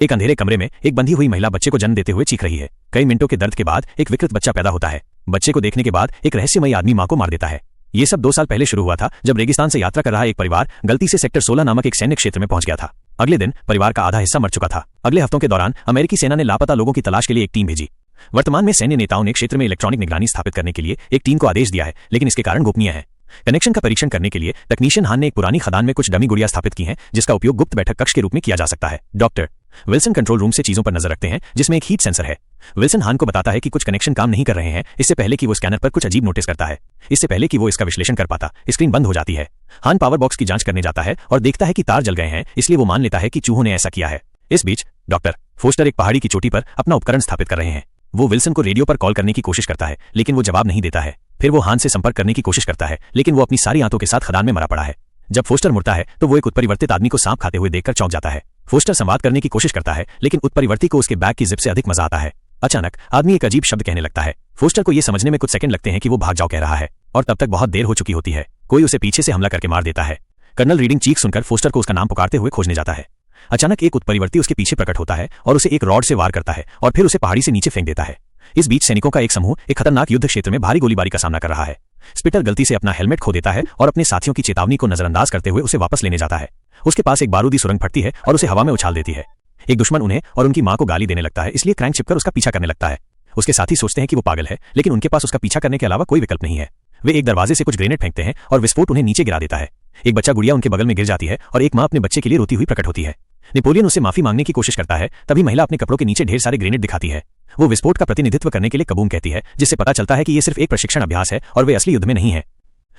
एक अंधेरे कमरे में एक बंधी हुई महिला बच्चे को जन्म देते हुए चीख रही है। कई मिनटों के दर्द के बाद एक विकृत बच्चा पैदा होता है। बच्चे को देखने के बाद एक रहस्यमयी आदमी मां को मार देता है। ये सब 2 साल पहले शुरू हुआ था, जब रेगिस्तान से यात्रा कर रहा एक परिवार गलती से सेक्टर 16 नामक एक सैन्य क्षेत्र में पहुंच गया था। अगले दिन परिवार का आधा हिस्सा मर चुका था। अगले हफ्तों के दौरान अमेरिकी सेना ने लापता लोगों की तलाश के लिए एक टीम भेजी। वर्तमान में सैन्य नेताओं ने क्षेत्र में इलेक्ट्रॉनिक निगरानी स्थापित करने के लिए एक टीम को आदेश दिया है, लेकिन इसके कारण गोपनीय है। कनेक्शन का परीक्षण करने के लिए तकनीशियन हान ने एक पुरानी खदान में कुछ डमी गुड़िया स्थापित की हैं, जिसका उपयोग गुप्त बैठक कक्ष के रूप में किया जा सकता है। डॉक्टर विल्सन कंट्रोल रूम से चीजों पर नजर रखते हैं, जिसमें एक हीट सेंसर है। विल्सन हान को बताता है कि कुछ कनेक्शन काम नहीं कर रहे हैं। इससे पहले कि वो स्कैनर पर कुछ अजीब नोटिस करता है, इससे पहले कि वो इसका विश्लेषण कर पाता, स्क्रीन बंद हो जाती है। हान पावर बॉक्स की जांच करने जाता है और देखता है कि तार जल गए हैं, इसलिए वो मान लेता है कि चूहों ने ऐसा किया है। इस बीच डॉक्टर फोस्टर एक पहाड़ी की चोटी पर अपना उपकरण स्थापित कर रहे हैं। वो विल्सन को रेडियो पर कॉल करने की कोशिश करता है, लेकिन वो जवाब नहीं देता है। फिर वो हान से संपर्क करने की कोशिश करता है, लेकिन वो अपनी सारी आंतों के साथ खदान में मरा पड़ा है। जब फोस्टर मुड़ता है तो वो एक उत्परिवर्तित आदमी को सांप खाते हुए देखकर चौंक जाता है। फोस्टर संवाद करने की कोशिश करता है, लेकिन उत्परिवर्ती को उसके बैग की जिप से अधिक मजा आता है। अचानक आदमी एक अजीब शब्द कहने लगता है। फोस्टर को ये समझने में कुछ सेकंड लगते हैं कि वो भाग जाओ कह रहा है, और तब तक बहुत देर हो चुकी होती है। कोई उसे पीछे से हमला करके मार देता है। कर्नल रीडिंग चीख सुनकर फोस्टर को उसका नाम पुकारते हुए खोजने जाता है। अचानक एक उत्परिवर्ती उसके पीछे प्रकट होता है और उसे एक रॉड से वार करता है और फिर उसे पहाड़ी से नीचे फेंक देता है। इस बीच सैनिकों का एक समूह एक खतरनाक युद्ध क्षेत्र में भारी गोलीबारी का सामना कर रहा है। स्पिटर गलती से अपना हेलमेट खो देता है और अपने साथियों की चेतावनी को नजरअंदाज करते हुए उसे वापस लेने जाता है। उसके पास एक बारूदी सुरंग फटती है और उसे हवा में उछाल देती है। एक दुश्मन उन्हें और उनकी मां को गाली देने लगता है, इसलिए क्रैंक छिपकर उसका पीछा करने लगता है। उसके साथी सोचते हैं कि वो पागल है, लेकिन उनके पास उसका पीछा करने के अलावा कोई विकल्प नहीं है। वे एक दरवाजे से कुछ ग्रेनेड फेंकते हैं और विस्फोट उन्हें नीचे गिरा देता है। एक बच्चा गुड़िया उनके बगल में गिर जाती है और एक मां अपने बच्चे के लिए रोती हुई प्रकट होती है। नेपोलियन उससे माफी मांगने की कोशिश करता है, तभी महिला अपने कपड़ों के नीचे ढेर सारे ग्रेनेड दिखाती है। वो विस्फोट का प्रतिनिधित्व करने के लिए कबूम कहती है, जिससे पता चलता है कि ये सिर्फ एक प्रशिक्षण अभ्यास है और वे असली युद्ध में नहीं है।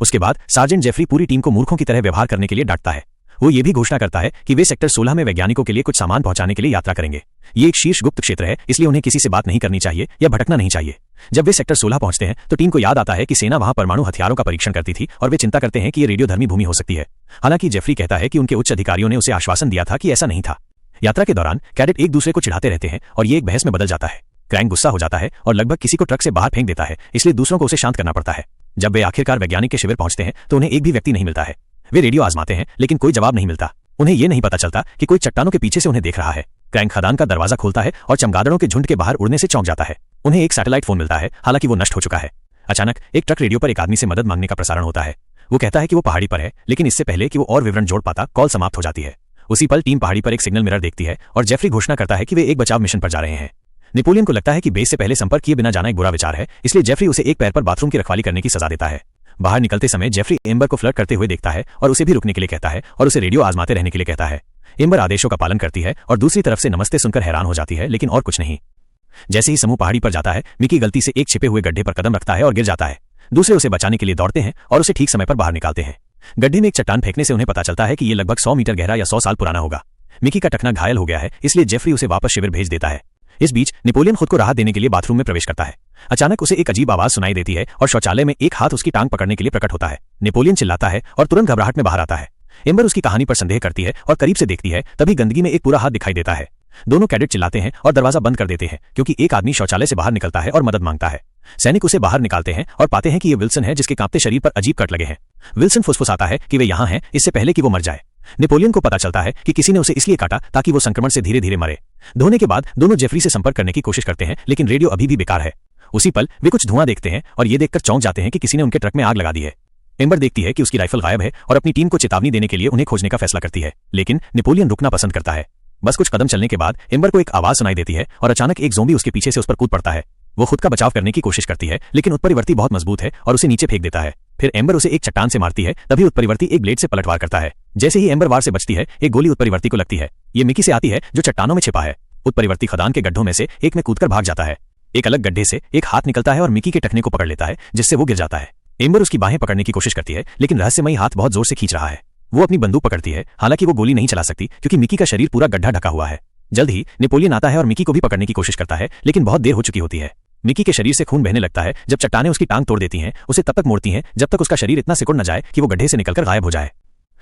उसके बाद सार्जेंट जेफरी पूरी टीम को मूर्खों की तरह व्यवहार करने के लिए डांटता है। वो ये भी घोषणा करता है कि वे सेक्टर 16 में वैज्ञानिकों के लिए कुछ सामान पहुंचाने के लिए यात्रा करेंगे। ये एक शीर्ष गुप्त क्षेत्र है, इसलिए उन्हें किसी से बात नहीं करनी चाहिए या भटकना नहीं चाहिए। जब वे सेक्टर 16 पहुंचते हैं तो टीम को याद आता है कि सेना वहां परमाणु हथियारों का परीक्षण करती थी और वे चिंता करते हैं कि ये रेडियोधर्मी भूमि हो सकती है। हालांकि जेफरी कहता है कि उनके उच्च अधिकारियों ने उसे आश्वासन दिया था कि ऐसा नहीं था। यात्रा के दौरान कैडेट एक दूसरे को चिढ़ाते रहते हैं और ये एक बहस में बदल जाता है। क्रैंक गुस्सा हो जाता है और लगभग किसी को ट्रक से बाहर फेंक देता है, इसलिए दूसरों को उसे शांत करना पड़ता है। जब वे आखिरकार वैज्ञानिक के शिविर पहुंचते हैं तो उन्हें एक भी व्यक्ति नहीं मिलता है। वे रेडियो आजमाते हैं, लेकिन कोई जवाब नहीं मिलता। उन्हें यह नहीं पता चलता कि कोई चट्टानों के पीछे से उन्हें देख रहा है। क्रैंक खदान का दरवाजा खोलता है और चमगादड़ों के झुंड के बाहर उड़ने से चौंक जाता है। उन्हें एक सैटेलाइट फोन मिलता है, हालांकि वो नष्ट हो चुका है। अचानक एक ट्रक रेडियो पर एक आदमी से मदद मांगने का प्रसारण होता है। वो कहता है कि वो पहाड़ी पर है, लेकिन इससे पहले कि वो और विवरण जोड़ पाता, कॉल समाप्त हो जाती है। उसी पल टीम पहाड़ी पर एक सिग्नल मिरर देखती है और जेफरी घोषणा करता है कि वे एक बचाव मिशन पर जा रहे हैं। नेपोलियन को लगता है कि बेस से पहले संपर्क किए बिना जाना एक बुरा विचार है, इसलिए जेफरी उसे एक पैर पर बाथरूम की रखवाली करने की सजा देता है। बाहर निकलते समय जेफरी एम्बर को फ्लर्ट करते हुए देखता है और उसे भी रुकने के लिए कहता है और उसे रेडियो आजमाते रहने के लिए कहता है। एम्बर आदेशों का पालन करती है और दूसरी तरफ से नमस्ते सुनकर हैरान हो जाती है, लेकिन और कुछ नहीं। जैसे ही समूह पहाड़ी पर जाता है, मिकी गलती से एक छिपे हुए गड्ढे पर कदम रखता है और गिर जाता है। दूसरे उसे बचाने के लिए दौड़ते हैं और उसे ठीक समय पर बाहर निकालते हैं। गड्ढे में एक चट्टान फेंकने से उन्हें पता चलता है कि ये लगभग 100 मीटर गहरा या 100 साल पुराना होगा। मिकी का टखना घायल हो गया है, इसलिए जेफरी उसे वापस शिविर भेज देता है। इस बीच नेपोलियन खुद को राहत देने के लिए बाथरूम में प्रवेश करता है। अचानक उसे एक अजीब आवाज सुनाई देती है और शौचालय में एक हाथ उसकी टांग पकड़ने के लिए प्रकट होता है। नेपोलियन चिल्लाता है और तुरंत घबराहट में बाहर आता है। एम्बर उसकी कहानी पर संदेह करती है और करीब से देखती है, तभी गंदगी में एक पूरा हाथ दिखाई देता है। दोनों कैडेट चिल्लाते हैं और दरवाजा बंद कर देते हैं, क्योंकि एक आदमी शौचालय से बाहर निकलता है और मदद मांगता है। सैनिक उसे बाहर निकालते हैं और पाते हैं कि ये विल्सन है, जिसके कांपते शरीर पर अजीब कट लगे हैं। विल्सन फुसफुसाता है कि वे यहाँ हैं इससे पहले कि वो मर जाए। नेपोलियन को पता चलता है कि किसी ने उसे इसलिए काटा ताकि वो संक्रमण से धीरे धीरे मरे। धोने के बाद दोनों जेफरी से संपर्क करने की कोशिश करते हैं, लेकिन रेडियो अभी भी बेकार है। उसी पल वे कुछ धुआं देखते हैं और ये देखकर चौंक जाते हैं कि किसी ने उनके ट्रक में आग लगा दी है। एम्बर देखती है कि उसकी राइफल गायब है और अपनी टीम को चेतावनी देने के लिए उन्हें खोजने का फैसला करती है, लेकिन नेपोलियन रुकना पसंद करता है। बस कुछ कदम चलने के बाद एम्बर को एक आवाज सुनाई देती है और अचानक एक ज़ोंबी उसके पीछे से उस पर कूद पड़ता है। वो खुद का बचाव करने की कोशिश करती है, लेकिन उत्परिवर्ती बहुत मजबूत है और उसे नीचे फेंक देता है। फिर एम्बर उसे एक चट्टान से मारती है, तभी उत्परिवर्ती एक ब्लेड से पलटवार करता है। जैसे ही एम्बर वार से बचती है, एक गोली उत्परिवर्ती को लगती है। ये मिकी से आती है, जो चट्टानों में छिपा है। उत्परिवर्ती खदान के गड्ढों में से एक में कूदकर भाग जाता है। एक अलग गड्ढे से एक हाथ निकलता है और मिकी के टखने को पकड़ लेता है, जिससे वो गिर जाता है। एम्बर उसकी बाहें पकड़ने की कोशिश करती है, लेकिन रहस्यमयी हाथ बहुत जोर से खींच रहा है। वो अपनी बंदूक पकड़ती है, हालांकि वो गोली नहीं चला सकती क्योंकि मिकी का शरीर पूरा गड्ढा ढका हुआ है। जल्द ही नेपोलियन आता है और मिकी को भी पकड़ने की कोशिश करता है, लेकिन बहुत देर हो चुकी होती है। मिकी के शरीर से खून बहने लगता है। जब चट्टानें उसकी टांग तोड़ देती हैं, उसे तब तक मोड़ती हैं जब तक उसका शरीर इतना सिकुड़ न जाए कि वो गड्ढे से निकलकर गायब हो जाए।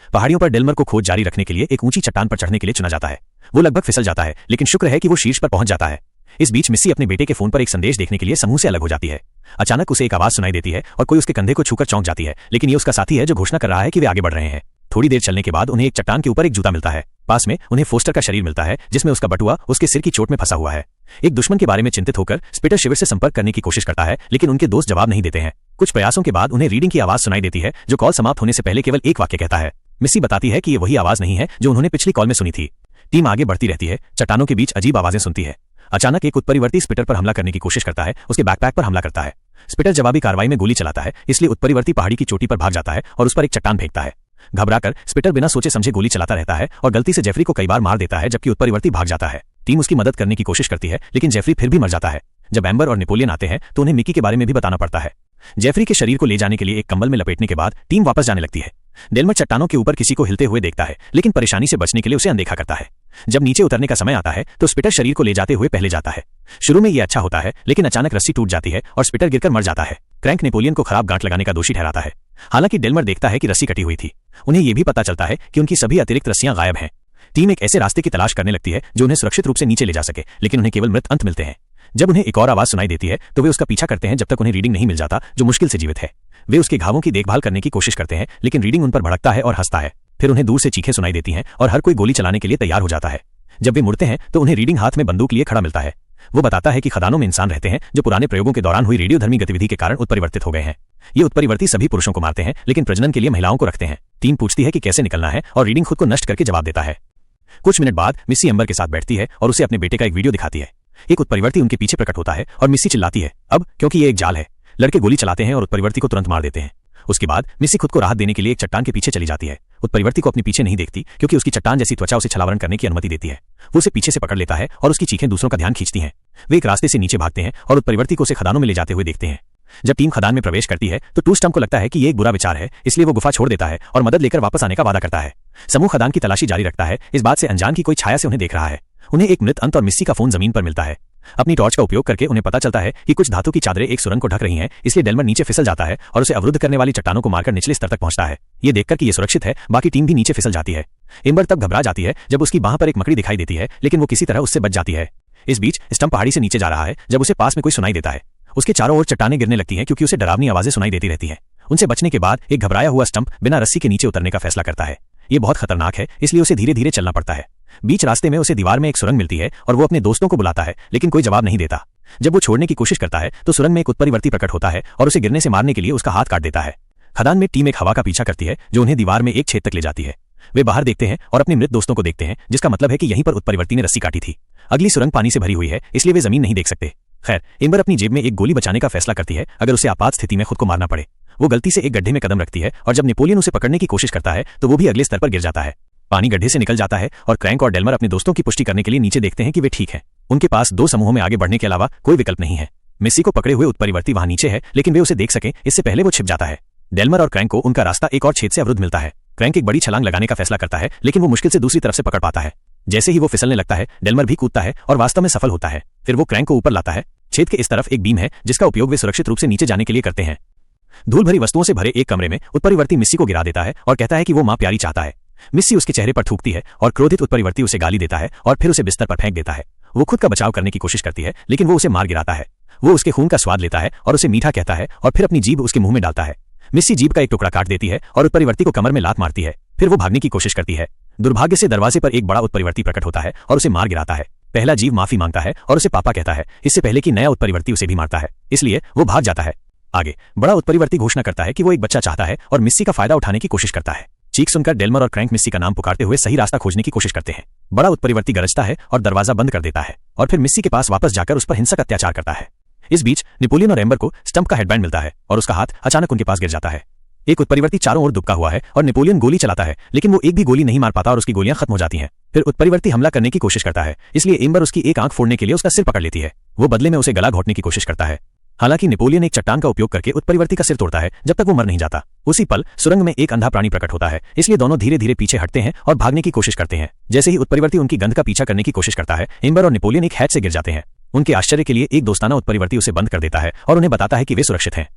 पहाड़ियों पर डेल्मर को खोज जारी रखने के लिए एक ऊंची चट्टान पर चढ़ने के लिए चुना जाता है। वो लगभग फिसल जाता है, लेकिन शुक्र है कि वो शीर्ष पर पहुंच जाता है। इस बीच मिस्सी अपने बेटे के फोन पर एक संदेश देखने के लिए समूह से अलग हो जाती है। अचानक उसे एक आवाज सुनाई देती है और कोई उसके कंधे को छूकर चौंक जाती है, लेकिन ये उसका साथी है जो घोषणा कर रहा है कि वे आगे बढ़ रहे हैं। थोड़ी देर चलने के बाद उन्हें एक चट्टान के ऊपर एक जूता मिलता है। पास में उन्हें फोस्टर का शरीर मिलता है जिसमें उसका बटुआ उसके सिर की चोट में फंसा हुआ है। एक दुश्मन के बारे में चिंतित होकर स्पिटर शिविर से संपर्क करने की कोशिश करता है, लेकिन उनके दोस्त जवाब नहीं देते हैं। कुछ प्रयासों के बाद उन्हें रीडिंग की आवाज सुनाई देती है जो कॉल समाप्त होने से पहले केवल एक वाक्य कहता है। मिस्सी बताती है कि ये वही आवाज नहीं है जो उन्होंने पिछली कॉल में सुनी थी। टीम आगे बढ़ती रहती है, चट्टानों के बीच अजीब आवाजें सुनती है। अचानक एक उत्परिवर्ती स्पिटर पर हमला करने की कोशिश करता है, उसके बैकपैक पर हमला करता है। स्पिटर जवाबी कार्रवाई में गोली चलाता है, इसलिए उत्परिवर्ती पहाड़ी की चोटी पर भाग जाता है और उस पर एक चट्टान फेंकता है। घबराकर स्पिटर बिना सोचे समझे गोली चलाता रहता है और गलती से जेफरी को कई बार मार देता है, जबकि उत्परिवर्ती भाग जाता है। टीम उसकी मदद करने की कोशिश करती है, लेकिन जेफरी फिर भी मर जाता है। जब एम्बर और नेपोलियन आते हैं तो उन्हें मिकी के बारे में भी बताना पड़ता है। जेफरी के शरीर को ले जाने के लिए एक कंबल में लपेटने के बाद टीम वापस जाने लगती है। डेल्मर चट्टानों के ऊपर किसी को हिलते हुए देखता है, लेकिन परेशानी से बचने के लिए उसे अनदेखा करता है। जब नीचे उतरने का समय आता है तो स्पिटर शरीर को ले जाते हुए पहले जाता है। शुरू में यह अच्छा होता है, लेकिन अचानक रस्सी टूट जाती है और स्पिटर गिरकर मर जाता है। क्रैंक नेपोलियन को खराब गांठ लगाने का दोषी ठहराता है। हालांकि डेल्मर देखता है कि रस्सी कटी हुई थी। उन्हें यह भी पता चलता है कि उनकी सभी अतिरिक्त रस्सियां गायब हैं। टीम एक ऐसे रास्ते की तलाश करने लगती है जो उन्हें सुरक्षित रूप से नीचे ले जा सके, लेकिन उन्हें केवल मृत अंत मिलते हैं। जब उन्हें एक और आवाज सुनाई देती है तो वे उसका पीछा करते हैं जब तक उन्हें रीडिंग नहीं मिल जाता जो मुश्किल से जीवित है। वे उसके घावों की देखभाल करने की कोशिश करते हैं, लेकिन रीडिंग उन पर भड़कता है और हंसता है। फिर उन्हें दूर से चीखें सुनाई देती हैं और हर कोई गोली चलाने के लिए तैयार हो जाता है। जब वे मुड़ते हैं तो उन्हें रीडिंग हाथ में बंदूक लिए खड़ा मिलता है। वो बताता है कि खदानों में इंसान रहते हैं जो पुराने प्रयोगों के दौरान हुई रेडियोधर्मी गतिविधि के कारण उत्परिवर्तित हो गए हैं। ये उत्परिवर्ती सभी पुरुषों को मारते हैं, लेकिन प्रजनन के लिए महिलाओं को रखते हैं। टीम पूछती है कि कैसे निकलना है और रीडिंग खुद को नष्ट करके जवाब देता है। कुछ मिनट बाद मिस्सी एम्बर के साथ बैठती है और उसे अपने बेटे का एक वीडियो दिखाती है। एक उत्परिवर्ती उनके पीछे प्रकट होता है और मिस्सी चिल्लाती है, अब क्योंकि ये एक जाल है। लड़के गोली चलाते हैं और उत्परिवर्ती को तुरंत मार देते हैं। उसके बाद मिस्सी खुद को राहत देने के लिए एक चट्टान के पीछे चली जाती है। उत्परिवर्ती को अपने पीछे नहीं देखती क्योंकि उसकी चट्टान जैसी त्वचा उसे छलावरण करने की अनुमति देती है। वो उसे पीछे से पकड़ लेता है और उसकी चीखें दूसरों का ध्यान खींचती हैं। वे एक रास्ते से नीचे भागते हैं और उत्परिवर्ती को उसे खदानों में ले जाते हुए देखते हैं। जब टीम खदान में प्रवेश करती है तो टू स्टम्प को लगता है कि ये एक बुरा विचार है, इसलिए वो गुफा छोड़ देता है और मदद लेकर वापस आने का वादा करता है। समूह खदान की तलाशी जारी रखता है, इस बात से अनजान की कोई छाया से उन्हें देख रहा है। उन्हें एक मृत अंत और मिस्सी का फोन जमीन पर मिलता है। अपनी टॉर्च का उपयोग करके उन्हें पता चलता है कि कुछ धातु की चादरें एक सुरंग को ढक रही हैं, इसलिए डेल्मर नीचे फिसल जाता है और उसे अवरुद्ध करने वाली चट्टानों को मारकर निचले स्तर तक पहुंचता है। ये देखकर कि ये सुरक्षित है, बाकी टीम भी नीचे फिसल जाती है। एम्बर तब घबरा जाती है जब उसकी बांह पर एक मकड़ी दिखाई देती है, लेकिन वो किसी तरह उससे बच जाती है। इस बीच स्टम्प पहाड़ी से नीचे जा रहा है जब उसे पास में कोई सुनाई देता है। उसके चारों ओर चट्टानें गिरने लगती हैं क्योंकि उसे डरावनी आवाजें सुनाई देती रहती हैं। उनसे बचने के बाद एक घबराया हुआ स्टम्प बिना रस्सी के नीचे उतरने का फैसला करता है। ये बहुत खतरनाक है, इसलिए उसे धीरे धीरे चलना पड़ता है। बीच रास्ते में उसे दीवार में एक सुरंग मिलती है और वो अपने दोस्तों को बुलाता है, लेकिन कोई जवाब नहीं देता। जब वो छोड़ने की कोशिश करता है तो सुरंग में एक उत्परिवर्ती प्रकट होता है और उसे गिरने से मारने के लिए उसका हाथ काट देता है। खदान में टीम एक हवा का पीछा करती है जो उन्हें दीवार में एक छेद तक ले जाती है। वे बाहर देखते हैं और अपने मृत दोस्तों को देखते हैं, जिसका मतलब है कि यहीं पर उत्परिवर्ती ने रस्सी काटी थी। अगली सुरंग पानी से भरी हुई है, इसलिए वे जमीन नहीं देख सकते। खैर, एम्बर अपनी जेब में एक गोली बचाने का फैसला करती है अगर उसे आपात स्थिति में खुद को मारना पड़े। वो गलती से एक गड्ढे में कदम रखती है और जब नेपोलियन उसे पकड़ने की कोशिश करता है तो वो भी अगले स्तर पर गिर जाता है। पानी गड्ढे से निकल जाता है और क्रैंक और डेल्मर अपने दोस्तों की पुष्टि करने के लिए नीचे देखते हैं कि वे ठीक हैं। उनके पास दो समूहों में आगे बढ़ने के अलावा कोई विकल्प नहीं है। मिस्सी को पकड़े हुए उत्परिवर्ती वहां नीचे है, लेकिन वे उसे देख सकें इससे पहले वो छिप जाता है। डेल्मर और क्रैंक को उनका रास्ता एक और छेद से अवरुद्ध मिलता है। क्रैंक एक बड़ी छलांग लगाने का फैसला करता है, लेकिन वो मुश्किल से दूसरी तरफ से पकड़ पाता है। जैसे ही वो फिसलने लगता है, डेल्मर भी कूदता है और वास्तव में सफल होता है। फिर वो क्रैंक को ऊपर लाता है। छेद के इस तरफ एक बीम है जिसका उपयोग वे सुरक्षित रूप से नीचे जाने के लिए करते हैं। धूल भरी वस्तुओं से भरे एक कमरे में उत्परिवर्ती मिस्सी को गिरा देता है और कहता है कि वो मां प्यारी चाहता है। मिस्सी उसके चेहरे पर थूकती है और क्रोधित उत्परिवर्ती उसे गाली देता है और फिर उसे बिस्तर पर फेंक देता है। वो खुद का बचाव करने की कोशिश करती है, लेकिन वो उसे मार गिराता है। वो उसके खून का स्वाद लेता है और उसे मीठा कहता है और फिर अपनी जीभ उसके मुंह में डालता है। मिस्सी जीभ का एक टुकड़ा काट देती है और उत्परिवर्ती को कमर में लात मारती है। फिर वो भागने की कोशिश करती है। दुर्भाग्य से दरवाजे पर एक बड़ा उत्परिवर्ती प्रकट होता है और उसे मार गिराता है। पहला जीव माफी मांगता है और उसे पापा कहता है, इससे पहले कि नया उत्परिवर्ती उसे भी मारता है, इसलिए वो भाग जाता है। आगे बड़ा उत्परिवर्ती घोषणा करता है कि वो एक बच्चा चाहता है और मिस्सी का फायदा उठाने की कोशिश करता है। चीख सुनकर डेल्मर और क्रैंक मिस्सी का नाम पुकारते हुए सही रास्ता खोजने की कोशिश करते हैं। बड़ा उत्परिवर्ती गरजता है और दरवाजा बंद कर देता है और फिर मिस्सी के पास वापस जाकर उस पर हिंसक अत्याचार करता है। इस बीच नेपोलियन और एम्बर को स्टम्प का हेडबैंड मिलता है और उसका हाथ अचानक उनके पास गिर जाता है। एक उत्परिवर्ती चारों ओर दुबका हुआ है और नेपोलियन गोली चलाता है, लेकिन वो एक भी गोली नहीं मार पाता और उसकी गोलियां खत्म हो जाती हैं। फिर उत्परिवर्ती हमला करने की कोशिश करता है, इसलिए एम्बर उसकी एक आंख फोड़ने के लिए उसका सिर पकड़ लेती है। वो बदले में उसे गला घोटने की कोशिश करता है। हालांकि नेपोलियन एक चट्टान का उपयोग करके उत्परिवर्ती का सिर तोड़ता है जब तक वो मर नहीं जाता। उसी पल सुरंग में एक अंधा प्राणी प्रकट होता है, इसलिए दोनों धीरे धीरे पीछे हटते हैं और भागने की कोशिश करते हैं। जैसे ही उत्परिवर्ती उनकी गंध का पीछा करने की कोशिश करता है, एम्बर और नेपोलियन एक हैच से गिर जाते हैं। उनके आश्चर्य के लिए एक दोस्ताना उत्परिवर्ती उसे बंद कर देता है और उन्हें बताता है कि वे सुरक्षित हैं।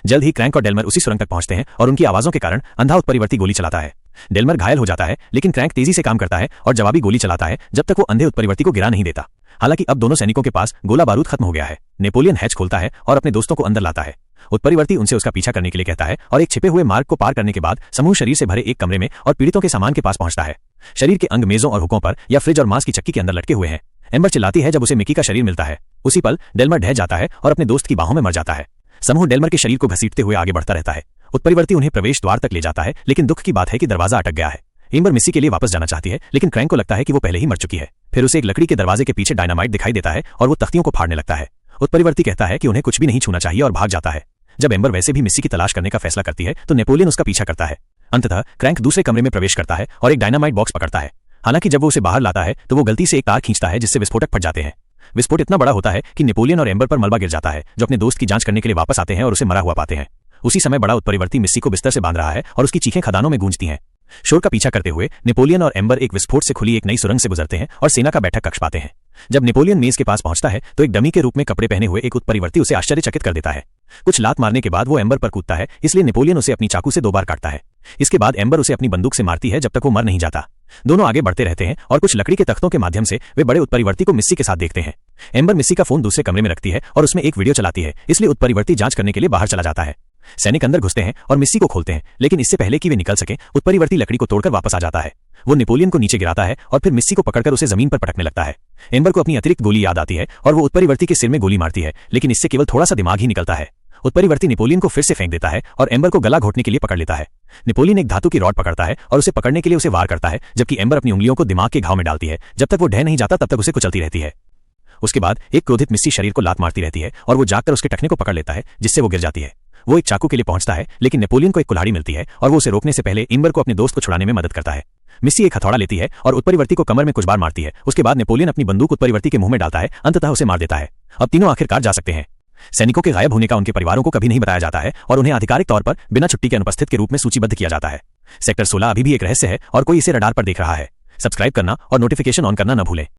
जल्द ही क्रैंक और डेल्मर उसी सुरंग तक पहुंचते हैं और उनकी आवाजों के कारण अंधा उत्परिवर्ती गोली चलाता है। डेल्मर घायल हो जाता है, लेकिन क्रैंक तेजी से काम करता है और जवाबी गोली चलाता है जब तक वो अंधे उत्परिवर्ती को गिरा नहीं देता। हालांकि अब दोनों सैनिकों के पास गोला बारूद खत्म हो गया है। नेपोलियन हैच खोलता है और अपने दोस्तों को अंदर लाता है। उत्परिवर्ती उनसे उसका पीछा करने के लिए कहता है और एक छिपे हुए मार्ग को पार करने के बाद समूह शरीर से भरे एक कमरे में और पीड़ितों के सामान के पास पहुंचता है। शरीर के अंग मेजों और हुकों पर या फ्रिज और मांस की चक्की के अंदर लटके हुए हैं। एम्बर चिल्लाती है जब उसे मिकी का शरीर मिलता है। उसी पल डेल्मर ढह जाता है और अपने दोस्त की बाहों में मर जाता है। समूह डेल्मर के शरीर को घसीटते हुए आगे बढ़ता रहता है। उत्परिवर्ती उन्हें प्रवेश द्वार तक ले जाता है, लेकिन दुख की बात है कि दरवाजा अटक गया है। एम्बर मिस्सी के लिए वापस जाना चाहती है, लेकिन क्रैंक को लगता है कि वो पहले ही मर चुकी है। फिर उसे एक लकड़ी के दरवाजे के पीछे डायनामाइट दिखाई देता है और वो तख्तियों को फाड़ने लगता है। उत्परिवर्ती कहता है कि उन्हें कुछ भी नहीं छूना चाहिए और भाग जाता है। जब एम्बर वैसे भी मिस्सी की तलाश करने का फैसला करती है तो नेपोलियन उसका पीछा करता है। अंततः क्रैंक दूसरे कमरे में प्रवेश करता है और एक डायनामाइट बॉक्स पकड़ता है। हालांकि जब वो उसे बाहर लाता है तो वो गलती से एक तार खींचता है, जिससे विस्फोटक फट जाते हैं। विस्फोट इतना बड़ा होता है कि नेपोलियन और एम्बर पर मलबा गिर जाता है, जो अपने दोस्त की जांच करने के लिए वापस आते हैं और उसे मरा हुआ पाते हैं। उसी समय बड़ा उत्परिवर्ती मिस्सी को बिस्तर से बांध रहा है और उसकी चीखें खदानों में गूंजती हैं। शोर का पीछा करते हुए नेपोलियन और एम्बर एक विस्फोट से खुली एक नई सुरंग से गुजरते हैं और सेना का बैठक कक्ष पाते हैं। जब नेपोलियन मेज के पास पहुंचता है तो एक डमी के रूप में कपड़े पहने हुए एक उत्परिवर्ती उसे आश्चर्यचकित कर देता है। कुछ लात मारने के बाद वो एम्बर पर कूदता है, इसलिए नेपोलियन उसे अपनी चाकू से 2 बार काटता है। इसके बाद एम्बर उसे अपनी बंदूक से मारती है जब तक वो मर नहीं जाता। दोनों आगे बढ़ते रहते हैं और कुछ लकड़ी के तख्तों के माध्यम से वे बड़े उत्परिवर्ती को मिस्सी के साथ देखते हैं। एम्बर मिस्सी का फोन दूसरे कमरे में रखती है और उसमें एक वीडियो चलाती है, इसलिए उत्परिवर्ती जांच करने के लिए बाहर चला जाता है। सैनिक अंदर घुसते हैं और मिस्सी को खोलते हैं, लेकिन इससे पहले कि वे निकल सके उत्परिवर्ती लकड़ी को तोड़कर वापस आ जाता है। वो नेपोलियन को नीचे गिराता है और फिर मिस्सी को पकड़कर उसे जमीन पर पटकने लगता है। एम्बर को अपनी अतिरिक्त गोली याद आती है और वो उत्परिवर्ती के सिर में गोली मारती है, लेकिन इससे केवल थोड़ा सा दिमाग ही निकलता है। उत्परिवर्ती नेपोलियन को फिर से फेंक देता है और एम्बर को गला घोटने के लिए पकड़ लेता है। नेपोलियन एक धातु की रॉड पकड़ता है और उसे पकड़ने के लिए उसे वार करता है, जबकि एम्बर अपनी उंगलियों को दिमाग के घाव में डालती है। जब तक वो ढह नहीं जाता तब तक उसे कुचलती रहती है। उसके बाद एक क्रोधित मिस्सी शरीर को लात मारती रहती है और वो जाकर उसके टखने को पकड़ लेता है, जिससे वो गिर जाती है। वो एक चाकू के लिए पहुंचता है, लेकिन नेपोलियन को एक कुल्हाड़ी मिलती है और वो उसे रोकने से पहले एम्बर को अपने दोस्त को छुड़ाने में मदद करता है। मिस्सी एक हथौड़ा लेती है और उत्परिवर्ती को कमर में कुछ बार मारती है। उसके बाद नेपोलियन अपनी बंदूक उत्परिवर्ती के मुंह में डालता है, अंततः उसे मार देता है। अब तीनों आखिरकार जा सकते हैं। सैनिकों के गायब होने का उनके परिवारों को कभी नहीं बताया जाता है और उन्हें आधिकारिक तौर पर बिना छुट्टी के अनुपस्थित के रूप में सूचीबद्ध किया जाता है। सेक्टर 16 अभी भी एक रहस्य है और कोई इसे रडार पर देख रहा है। सब्सक्राइब करना और नोटिफिकेशन ऑन करना न भूलें।